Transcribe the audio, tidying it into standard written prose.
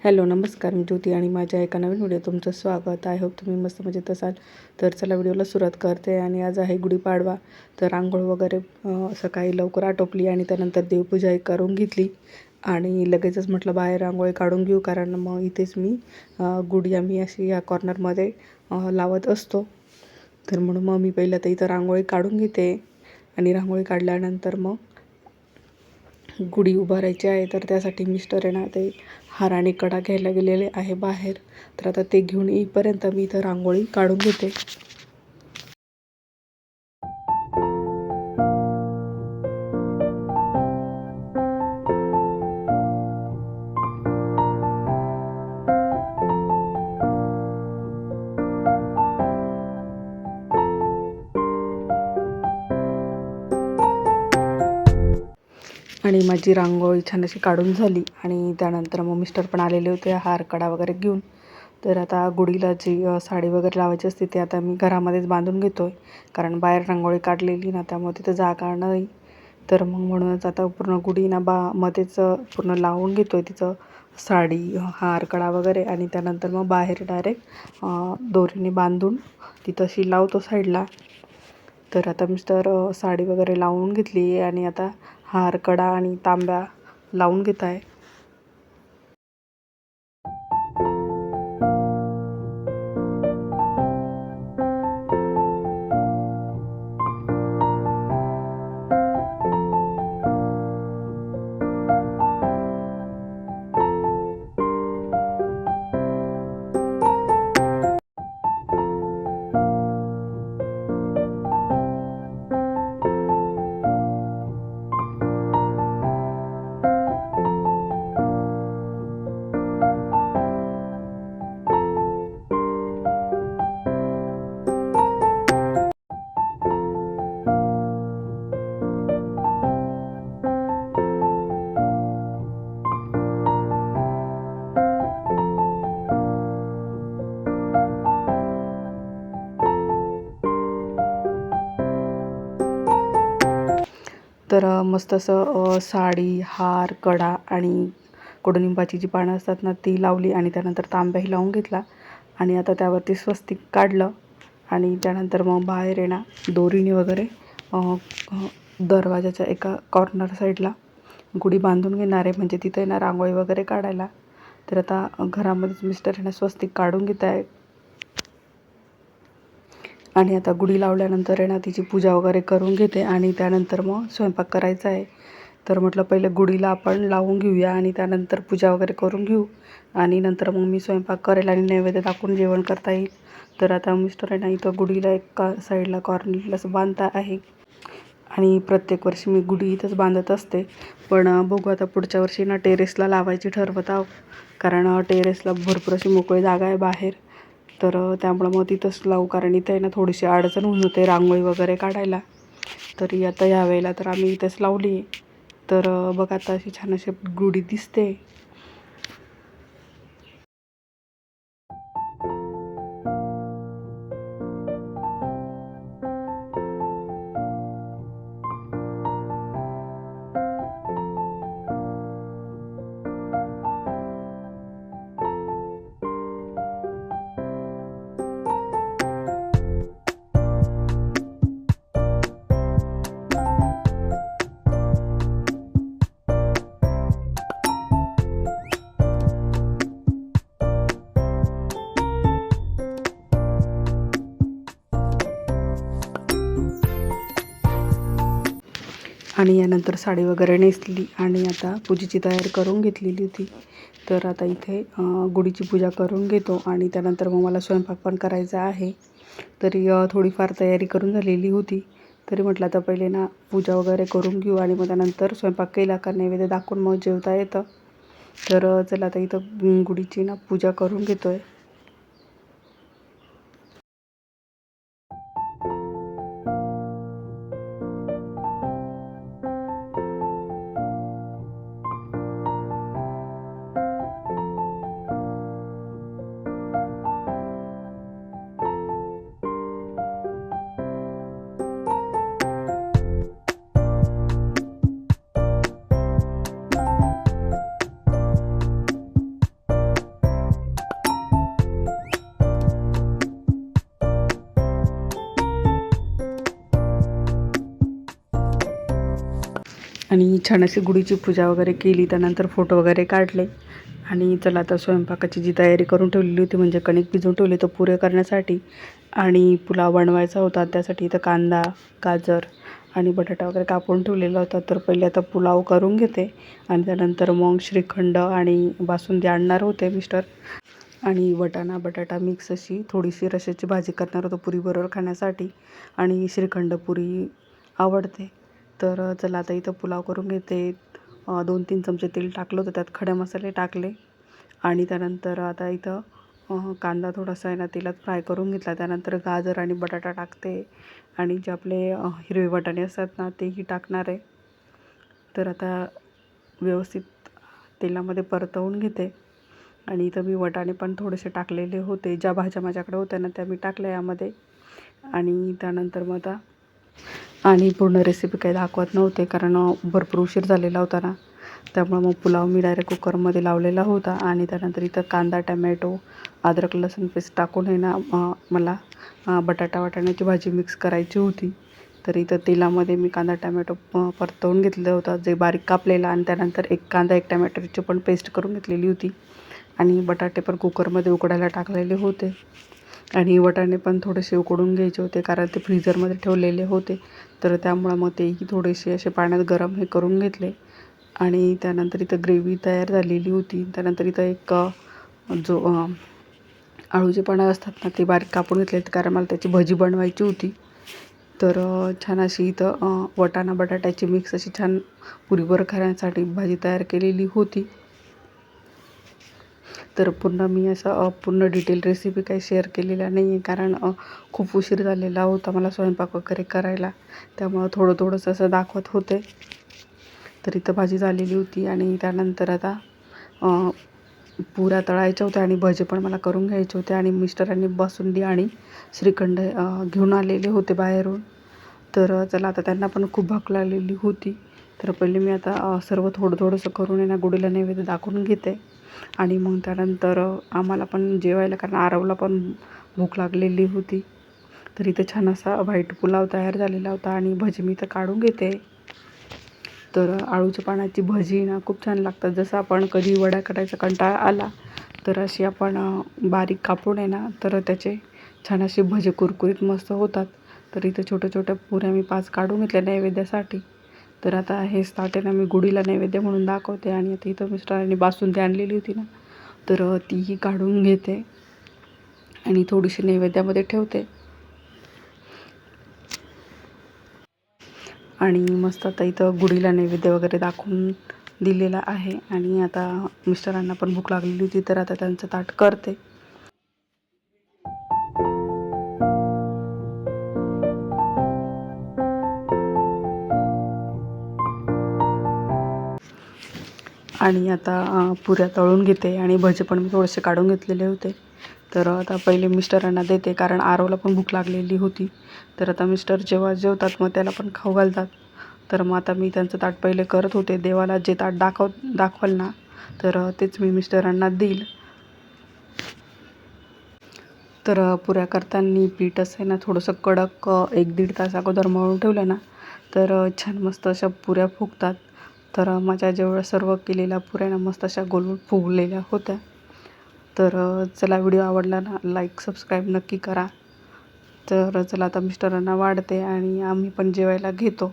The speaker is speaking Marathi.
हॅलो नमस्कार, मी ज्योती आणि माझ्या एका नवीन व्हिडिओ तुमचं स्वागत. आय होप तुम्ही मस्त मजेत असाल. तर चला व्हिडिओला सुरुवात करते. आणि आज आहे गुढीपाडवा. तर आंघोळ वगैरे सकाळी लवकर आटोपली आणि त्यानंतर देवपूजा करून घेतली आणि लगेचच म्हटलं बाहेर रांगोळी काढून घेऊ, कारण मग इथेच मी गुढी आम्ही अशी या कॉर्नरमध्ये लावत असतो. तर म्हणून मग मी पहिलं तर इथं रांगोळी काढून घेते आणि रांगोळी काढल्यानंतर मग गुढी उभारायची आहे. तर त्यासाठी मिस्टर आहे ना ते हार आणि कडा घ्यायला गेलेले आहे बाहेर. तर आता ते घेऊन येईपर्यंत मी इथं रांगोळी काढून घेते. आणि माझी रांगोळी छान अशी काढून झाली आणि त्यानंतर मग मिस्टर पण आलेले होते हार कडा वगैरे घेऊन. तर आता गुढीला जी साडी वगैरे लावायची असते ते आता मी घरामध्येच बांधून घेतो आहे, कारण बाहेर रांगोळी काढलेली ना त्यामुळे तिथं जागा नाही. तर मग म्हणूनच आता पूर्ण गुढी ना मध्येच पूर्ण लावून घेतो आहे तिचं साडी हार कडा वगैरे. आणि त्यानंतर मग बाहेर डायरेक्ट दोरीने बांधून तिथं अशी लावतो साईडला. तर आता मिस्टर साडी वगैरे लावून घेतली आहे आणि आता हार कडा आणि तांब्या लावून घेत आहे. तर मस्त असं साडी हार कडा आणि कडुनिंबाची जी पानं असतात ना ती लावली आणि त्यानंतर तांब्याही लावून घेतला. आणि आता त्यावरती स्वस्तिक काढलं आणि त्यानंतर मग बाहेर आहे ना दोरीने वगैरे दरवाजाच्या एका कॉर्नर साईडला गुढी बांधून घेणार आहे, म्हणजे तिथे आहे ना रांगोळी वगैरे काढायला. तर आता घरामध्येच मिस्टर आहे ना स्वस्तिक काढून घेत आहे. आणि आता गुढी लावल्यानंतर आहे ना तिची पूजा वगैरे करून घेते आणि त्यानंतर मग स्वयंपाक करायचा आहे. तर म्हटलं पहिलं गुढीला आपण लावून घेऊया आणि त्यानंतर पूजा वगैरे करून घेऊ आणि नंतर मग मी स्वयंपाक करेल आणि नैवेद्य दाखवून जेवण करता येईल. तर आता मिस्टर आहे ना इथं गुढीला एका साईडला कॉर्नरला असं बांधता आहे आणि प्रत्येक वर्षी मी गुढी इथंच बांधत असते. पण बघू आता पुढच्या वर्षी ना टेरेसला लावायची ठरवत आहोत, कारण टेरेसला भरपूर अशी मोकळी जागा आहे बाहेर. तर त्यामुळं मग तिथंच लावू, कारण इथं आहे ना थोडीशी अडचण होऊन होते रांगोळी वगैरे काढायला. तरी आता यावेळेला तर आम्ही इथंच लावली आहे. तर बघा आता अशी छान अशी गुढी दिसते. आणि यानंतर साडी वगैरे नेसली आणि आता पूजेची तयारी करून घेतलेली होती. तर आता इथे गुढीची पूजा करून घेतो आणि त्यानंतर मग मला स्वयंपाक पण करायचा आहे. तरी थोडीफार तयारी करून झालेली होती. तरी म्हटलं आता पहिले ना पूजा वगैरे करून घेऊ आणि मग त्यानंतर स्वयंपाक केला का नैवेद्य दाखवून मग जेवता येतं. तर चला आता इथं गुढीची ना पूजा करून घेतो आहे. आणि छान अशी गुढीची पूजा वगैरे केली. त्यानंतर फोटो वगैरे काढले आणि चला आता स्वयंपाकाची जी तयारी करून ठेवलेली होती म्हणजे कणिक भिजवून ठेवली तर पुरे करण्यासाठी आणि पुलाव बनवायचा होता. त्यासाठी इथं कांदा, गाजर आणि बटाटा वगैरे कापून ठेवलेला होता. तर पहिले आता पुलाव करून घेते आणि त्यानंतर मग श्रीखंड आणि बासुंदी आणणार होते मिस्टर आणि वाटाणा बटाटा मिक्स अशी थोडीशी रश्याची भाजी करणार होतो पुरीबरोबर खाण्यासाठी आणि श्रीखंड पुरी आवडते. तर चला आता इथं पुलाव करून घेते. 2-3 चमचे तेल टाकलं होतं, त्यात खडे मसाले टाकले आणि त्यानंतर आता इथं कांदा थोडासा आहे ना तेलात फ्राय करून घेतला. त्यानंतर गाजर आणि बटाटा टाकते आणि जे आपले हिरवे वाटाणे असतात ना तेही टाकणार आहे. तर आता व्यवस्थित तेलामध्ये परतवून घेते आणि इथं मी वाटाणे पण थोडेसे टाकलेले होते. ज्या भाज्या माझ्याकडे होत्या ना त्या मी टाकल्या यामध्ये आणि त्यानंतर मग आता आणि पूर्ण रेसिपी काही दाखवत नव्हते कारण भरपूर उशीर झालेला होता ना, त्यामुळे मग पुलाव मी डायरेक्ट कुकरमध्ये लावलेला होता आणि त्यानंतर इथं कांदा, टमॅटो, अद्रक लसूण पेस्ट टाकून आहे ना मला बटाटा वाटाण्याची भाजी मिक्स करायची होती. तर इथं तेलामध्ये मी कांदा टमॅटो परतवून घेतलं होतं जे बारीक कापलेला आणि त्यानंतर एक कांदा एक टमॅटोची पण पेस्ट करून घेतलेली होती आणि बटाटे पण कुकरमध्ये उकडायला टाकलेले होते आणि वाटाणे पण थोडेसे उकडून घ्यायचे होते कारण ते फ्रीझरमध्ये ठेवलेले होते. तर त्यामुळं मग तेही थोडेसे असे पाण्यात गरम हे करून घेतले आणि त्यानंतर इथं ग्रेव्ही तयार झालेली होती. त्यानंतर इथं एक जो आळूचे पानं असतात ना ते बारीक कापून घेतले कारण मला त्याची भजी बनवायची होती. तर छान अशी इथं वाटाणा बटाट्याची मिक्स अशी छान पुरीबरोबर खाण्यासाठी भाजी तयार केलेली होती. तर पूर्ण मी असं पूर्ण डिटेल रेसिपी काही शेअर केलेल्या नाही आहे कारण खूप उशीर झालेला होता मला स्वयंपाक वगैरे करायला, त्यामुळं थोडंसं असं दाखवत होते. तर इथं भाजी झालेली होती आणि त्यानंतर आता पुऱ्या तळायच्या होत्या आणि भजे पण मला करून घ्यायचे होते आणि मिस्टरांनी बासुंदी आणि श्रीखंड घेऊन आलेले होते बाहेरून. तर चला आता त्यांना पण खूप भूक लागलेली होती. तर पहिले मी आता सर्व थोडंसं करून आहे ना गुढीला नैवेद्य दाखवून घेते आणि मग त्यानंतर आम्हाला पण जेवायला कारण आरवला पण भूक लागलेली होती. तर इथं छान असा व्हाईट पुलाव तयार झालेला होता आणि भजी मी इथं काढून घेते. तर आळूच्या पानाची भजी ना खूप छान लागतात. जसं आपण कधी वड्या करायचा कंटाळा आला तर अशी आपण बारीक कापून आहे ना तर त्याचे छान असे भजे कुरकुरीत मस्त होतात. तर इथं छोट्या पुऱ्या मी 5 काढून घेतल्या नैवेद्यासाठी. तर आता हेच ताट आहे ना मी गुढीला नैवेद्य म्हणून दाखवते आणि आता इथं मिस्टरांनी बासुंदी आणलेली होती ना तर तीही काढून घेते आणि थोडीशी नैवेद्यामध्ये ठेवते आणि मस्त आता इथं गुढीला नैवेद्य वगैरे दाखवून दिलेला आहे आणि आता मिस्टरांना पण भूक लागलेली होती तर आता त्यांचं ताट करते. आणि आता पुऱ्या तळून घेते आणि भजे पण मी थोडेसे काढून घेतलेले होते. तर आता पहिले मिस्टरांना देते कारण आरवला पण भूक लागलेली होती. तर आता मिस्टर जेव्हा जेवतात मग त्याला पण खाऊ घालतात. तर मग आता मी त्यांचं ताट पहिले करत होते. देवाला जे ताट दाखवाल ना तर तेच मी मिस्टरांना देईल. तर पुऱ्या करताना पीठ असं आहे ना थोडंसं कडक 1-1.5 तास अगोदर मळून ठेवलं ना तर छान मस्त अशा पुऱ्या फुगतात. तर माझ्या जेवढ्या सर्व केलेल्या पुऱ्या ना मस्त अशा गोल फुगलेल्या होत्या. तर चला व्हिडिओ आवडला ना लाईक सबस्क्राईब नक्की करा. तर चला आता मिस्टरांना वाढते आणि आम्ही पण जेवायला घेतो.